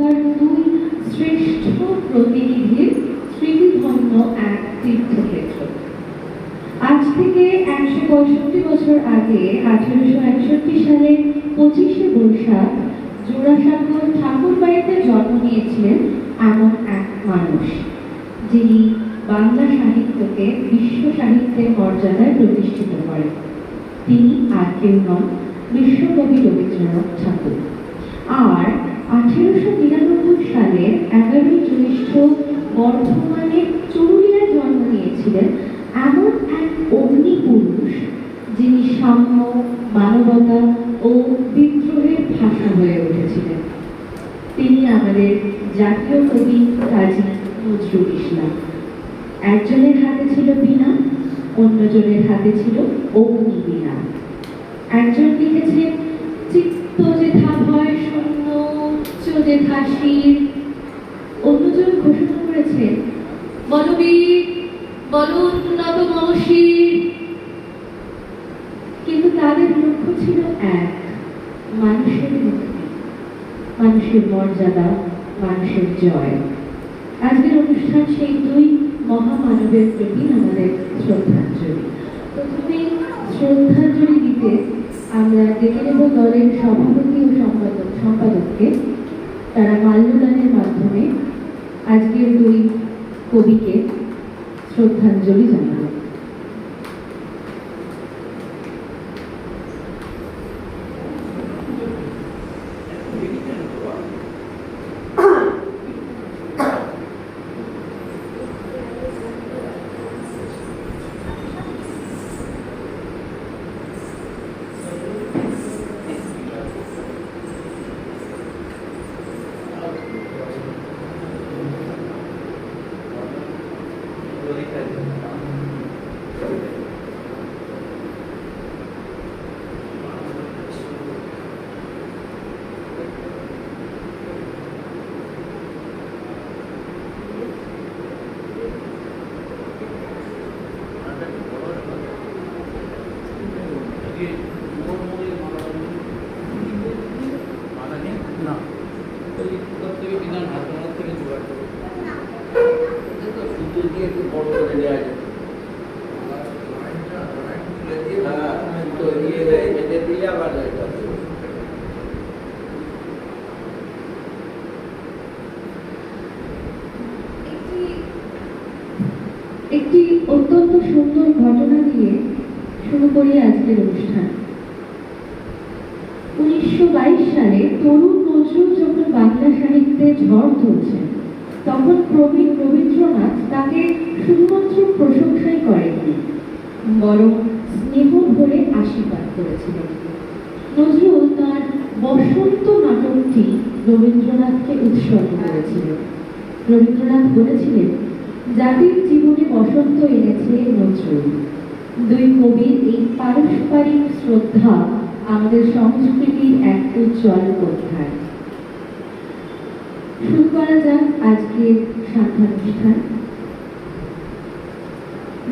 সভ্যতার দুই শ্রেষ্ঠ প্রতিনিধির স্মৃতিধন্য এক তীর্থক্ষেত্র। আজ থেকে ১৬৫ বছর আগে ১৮৬১ সালে ২৫শে বৈশাখ জোড়াসাঁকোর ঠাকুরবাড়িতে জন্ম নিয়েছিলেন এমন এক মানুষ, যিনি বাংলা সাহিত্যকে বিশ্ব সাহিত্যের মর্যাদায় প্রতিষ্ঠিত করেন। তিনি আর কেউ নন, বিশ্বকবি রবীন্দ্রনাথ ঠাকুর। আর ১৮৯৯ সালের ১১ই জ্যৈষ্ঠ বর্ধমানে চুরুলিয়ায় জন্ম নিয়েছিলেন এমন এক অগ্নিপুরুষ, যিনি সাম্য, মানবতা ও বিদ্রোহের ভাষা হয়ে উঠেছিলেন। তিনি আমাদের জাতীয় কবি কাজী নজরুল ইসলাম। একজনের হাতে ছিল বীণা, অন্যজনের হাতে ছিল অগ্নিবীণা। একজন লিখেছেন চিত্ত যেথা ভয় শূন্য, উচ্চ যেথা শির। অন্যজন ঘোষণা করেছেন বলবীর, বলো উন্নত মমশির। কিন্তু তাদের লক্ষ্য ছিল এক, মানুষের মুক্তি, মানুষের মর্যাদা, মানুষের জয়। আজকের অনুষ্ঠান সেই দুই মহামানবের প্রতি আমাদের শ্রদ্ধাঞ্জলি। প্রথমে শ্রদ্ধাঞ্জলি দিতে আমরা ডেকে নেব দলের সভাপতি ও সম্পাদককে। তারা মাল্যদানের মাধ্যমে আজকের দুই কবিকে শ্রদ্ধাঞ্জলি জানাবেন। একটি অত্যন্ত সুন্দর ঘটনা দিয়ে শুরু করি আজকের অনুষ্ঠান। ১৯২২ সালে তরুণ নজরুল যখন বাংলা সাহিত্যে ঝড় তুলছেন, তখন প্রবীণ রবীন্দ্রনাথ তাকে শুধুমাত্র প্রশংসাই করেননি, বরং স্নেহ ভরে আশীর্বাদ করেছিলেন। নজরুল তাঁর বসন্ত নাটকটি রবীন্দ্রনাথকে উৎসর্গ করেছিলেন। রবীন্দ্রনাথ বলেছিলেন, জাতির জীবনে বসন্ত এনেছে নজরুল। দুই কবির এই পারস্পরিক শ্রদ্ধা আমাদের সংস্কৃতির এক উজ্জ্বল অধ্যায়। শুরু করা যাক আজকের সান্ধ্যানুষ্ঠান।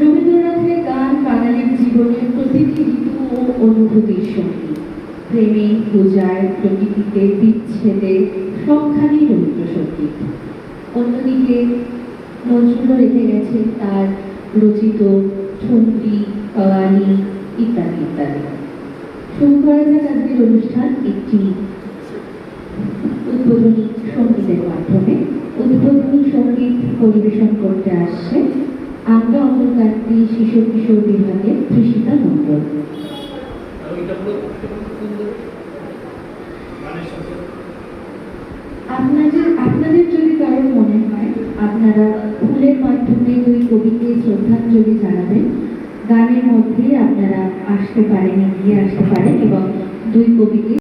রবীন্দ্রনাথের গান বাঙালির জীবনের প্রতিটি ঋতু ও অনুভূতির সঙ্গী। প্রেমে, পূজায়, প্রকৃতিতে, বিচ্ছেদে সবখানি রবীন্দ্রসঙ্গীত। অন্যদিকে নজরুল রেখে গেছেন তার রচিত ঠুমরি, কাওয়ালি ইত্যাদি ইত্যাদি। শুরু করা যাক আজকের অনুষ্ঠান একটি উদ্বোধনী সঙ্গীতের মাধ্যমে। উদ্বোধনী সঙ্গীত পরিবেশন করতে আসছে আমরা অন্তর্গাত্রী শিশু কিশোর বিভাগের তৃষিতা মণ্ডল। আপনাদের যদি কারোর মনে হয় আপনারা ফুলের মাধ্যমে দুই কবিকে শ্রদ্ধাঞ্জলি জানাবেন, গানের মধ্যে আপনারা আসতে পারেন, এগিয়ে আসতে পারেন এবং দুই কবিকে